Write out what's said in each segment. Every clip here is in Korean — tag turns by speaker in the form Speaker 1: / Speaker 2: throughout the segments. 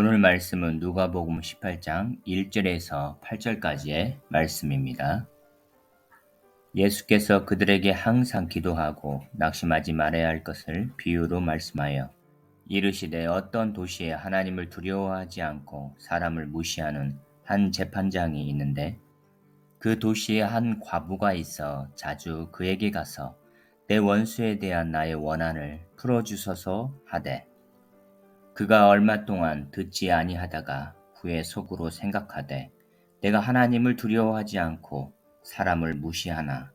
Speaker 1: 오늘 말씀은 누가복음 18장 1절에서 8절까지의 말씀입니다. 예수께서 그들에게 항상 기도하고 낙심하지 말아야 할 것을 비유로 말씀하여 이르시되 어떤 도시에 하나님을 두려워하지 않고 사람을 무시하는 한 재판장이 있는데 그 도시에 한 과부가 있어 자주 그에게 가서 내 원수에 대한 나의 원한을 풀어주소서 하되 그가 얼마 동안 듣지 아니하다가 후에 속으로 생각하되 내가 하나님을 두려워하지 않고 사람을 무시하나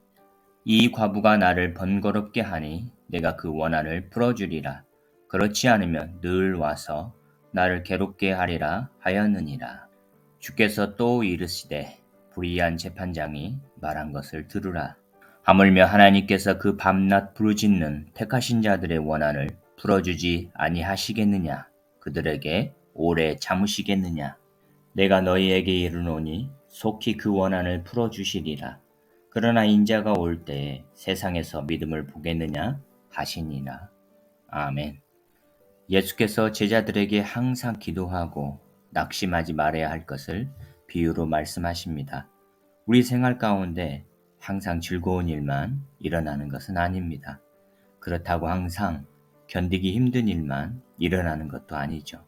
Speaker 1: 이 과부가 나를 번거롭게 하니 내가 그 원한을 풀어주리라. 그렇지 않으면 늘 와서 나를 괴롭게 하리라 하였느니라. 주께서 또 이르시되 불의한 재판장이 말한 것을 들으라. 하물며 하나님께서 그 밤낮 부르짖는 택하신 자들의 원한을 풀어주지 아니하시겠느냐? 그들에게 오래 참으시겠느냐? 내가 너희에게 이르노니 속히 그 원한을 풀어주시리라. 그러나 인자가 올 때에 세상에서 믿음을 보겠느냐? 하시니라. 아멘. 예수께서 제자들에게 항상 기도하고 낙심하지 말아야 할 것을 비유로 말씀하십니다. 우리 생활 가운데 항상 즐거운 일만 일어나는 것은 아닙니다. 그렇다고 항상 견디기 힘든 일만 일어나는 것도 아니죠.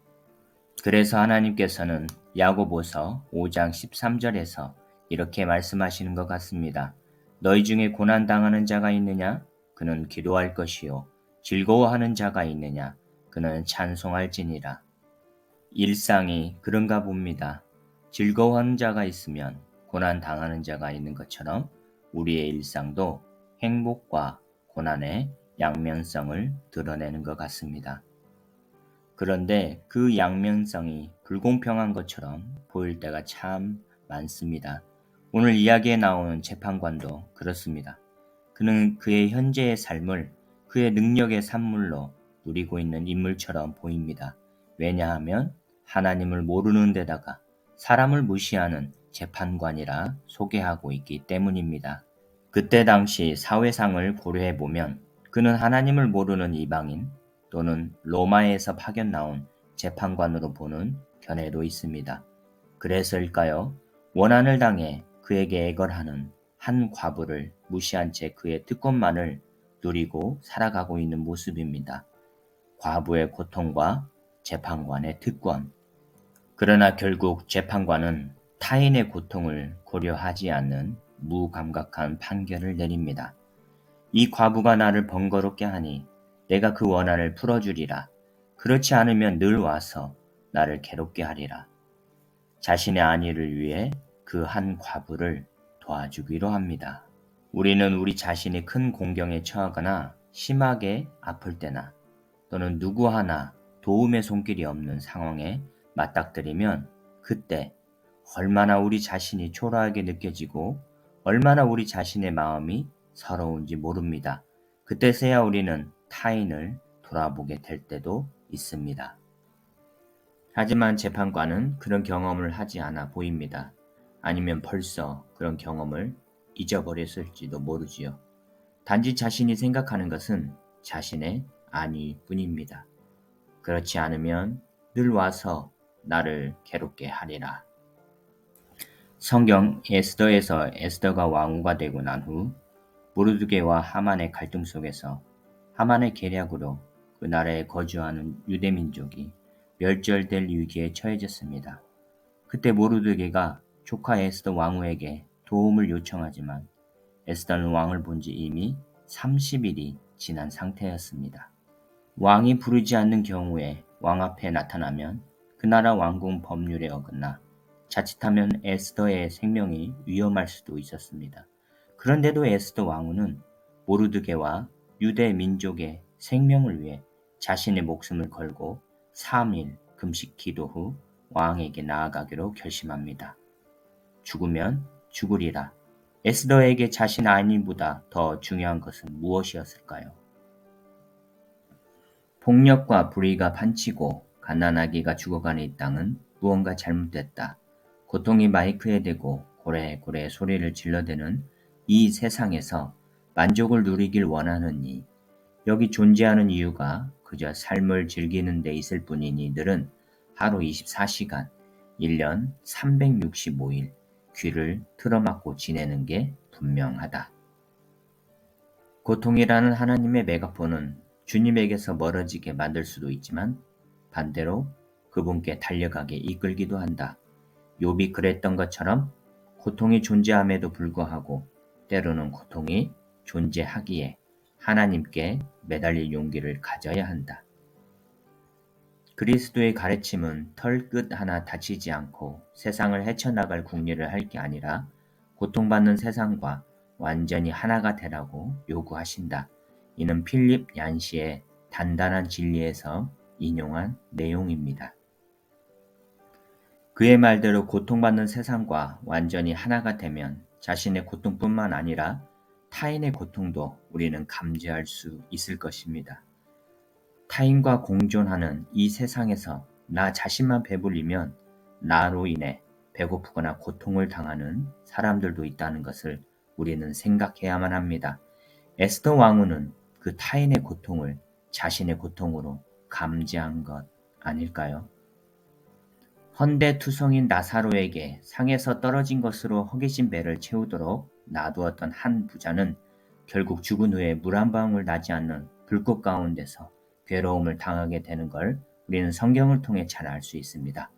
Speaker 1: 그래서 하나님께서는 야고보서 5장 13절에서 이렇게 말씀하시는 것 같습니다. 너희 중에 고난당하는 자가 있느냐? 그는 기도할 것이요. 즐거워하는 자가 있느냐? 그는 찬송할지니라. 일상이 그런가 봅니다. 즐거워하는 자가 있으면 고난당하는 자가 있는 것처럼 우리의 일상도 행복과 고난의 양면성을 드러내는 것 같습니다. 그런데 그 양면성이 불공평한 것처럼 보일 때가 참 많습니다. 오늘 이야기에 나오는 재판관도 그렇습니다. 그는 그의 현재의 삶을 그의 능력의 산물로 누리고 있는 인물처럼 보입니다. 왜냐하면 하나님을 모르는 데다가 사람을 무시하는 재판관이라 소개하고 있기 때문입니다. 그때 당시 사회상을 고려해보면 그는 하나님을 모르는 이방인 또는 로마에서 파견 나온 재판관으로 보는 견해도 있습니다. 그래서일까요? 원한을 당해 그에게 애걸하는 한 과부를 무시한 채 그의 특권만을 누리고 살아가고 있는 모습입니다. 과부의 고통과 재판관의 특권. 그러나 결국 재판관은 타인의 고통을 고려하지 않는 무감각한 판결을 내립니다. 이 과부가 나를 번거롭게 하니 내가 그 원한을 풀어주리라. 그렇지 않으면 늘 와서 나를 괴롭게 하리라. 자신의 안위를 위해 그 한 과부를 도와주기로 합니다. 우리는 우리 자신이 큰 공경에 처하거나 심하게 아플 때나 또는 누구 하나 도움의 손길이 없는 상황에 맞닥뜨리면 그때 얼마나 우리 자신이 초라하게 느껴지고 얼마나 우리 자신의 마음이 서러운지 모릅니다. 그때서야 우리는 타인을 돌아보게 될 때도 있습니다. 하지만 재판관은 그런 경험을 하지 않아 보입니다. 아니면 벌써 그런 경험을 잊어버렸을지도 모르지요. 단지 자신이 생각하는 것은 자신의 안위뿐입니다. 그렇지 않으면 늘 와서 나를 괴롭게 하리라. 성경 에스더에서 에스더가 왕후가 되고 난 후 모르드게와 하만의 갈등 속에서 하만의 계략으로 그 나라에 거주하는 유대 민족이 멸절될 위기에 처해졌습니다. 그때 모르드게가 조카 에스더 왕후에게 도움을 요청하지만 에스더는 왕을 본 지 이미 30일이 지난 상태였습니다. 왕이 부르지 않는 경우에 왕 앞에 나타나면 그 나라 왕궁 법률에 어긋나 자칫하면 에스더의 생명이 위험할 수도 있었습니다. 그런데도 에스더 왕후는 모르드게와 유대 민족의 생명을 위해 자신의 목숨을 걸고 3일 금식 기도 후 왕에게 나아가기로 결심합니다. 죽으면 죽으리라. 에스더에게 자신 안위보다 더 중요한 것은 무엇이었을까요? 폭력과 불의가 판치고 갓난아기가 죽어가는 이 땅은 무언가 잘못됐다. 고통이 마이크에 대고 고래고래 소리를 질러대는 이 세상에서 만족을 누리길 원하느니 여기 존재하는 이유가 그저 삶을 즐기는 데 있을 뿐인 이들은 하루 24시간, 1년 365일 귀를 틀어막고 지내는 게 분명하다. 고통이라는 하나님의 메가폰은 주님에게서 멀어지게 만들 수도 있지만 반대로 그분께 달려가게 이끌기도 한다. 욥이 그랬던 것처럼 고통이 존재함에도 불구하고 때로는 고통이 존재하기에 하나님께 매달릴 용기를 가져야 한다. 그리스도의 가르침은 털끝 하나 다치지 않고 세상을 헤쳐나갈 궁리를 할 게 아니라 고통받는 세상과 완전히 하나가 되라고 요구하신다. 이는 필립 얀시의 단단한 진리에서 인용한 내용입니다. 그의 말대로 고통받는 세상과 완전히 하나가 되면 자신의 고통뿐만 아니라 타인의 고통도 우리는 감지할 수 있을 것입니다. 타인과 공존하는 이 세상에서 나 자신만 배불리면 나로 인해 배고프거나 고통을 당하는 사람들도 있다는 것을 우리는 생각해야만 합니다. 에스더 왕후는 그 타인의 고통을 자신의 고통으로 감지한 것 아닐까요? 헌대투성인 나사로에게 상에서 떨어진 것으로 허기진 배를 채우도록 놔두었던 한 부자는 결국 죽은 후에 물 한 방울 나지 않는 불꽃 가운데서 괴로움을 당하게 되는 걸 우리는 성경을 통해 잘 알 수 있습니다.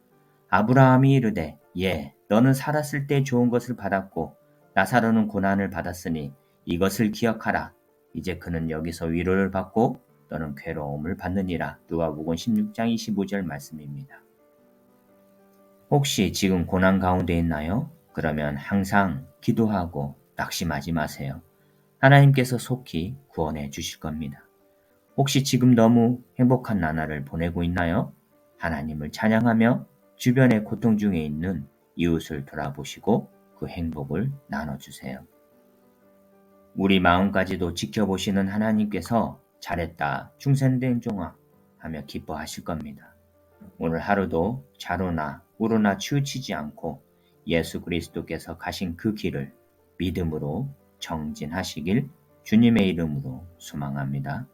Speaker 1: 아브라함이 이르되 너는 살았을 때 좋은 것을 받았고 나사로는 고난을 받았으니 이것을 기억하라. 이제 그는 여기서 위로를 받고 너는 괴로움을 받느니라. 누가복음 16장 25절 말씀입니다. 혹시 지금 고난 가운데 있나요? 그러면 항상 기도하고 낙심하지 마세요. 하나님께서 속히 구원해 주실 겁니다. 혹시 지금 너무 행복한 나날을 보내고 있나요? 하나님을 찬양하며 주변에 고통 중에 있는 이웃을 돌아보시고 그 행복을 나눠주세요. 우리 마음까지도 지켜보시는 하나님께서 잘했다, 충성된 종아 하며 기뻐하실 겁니다. 오늘 하루도 좌로나 우로나 치우치지 않고 예수 그리스도께서 가신 그 길을 믿음으로 정진하시길 주님의 이름으로 소망합니다.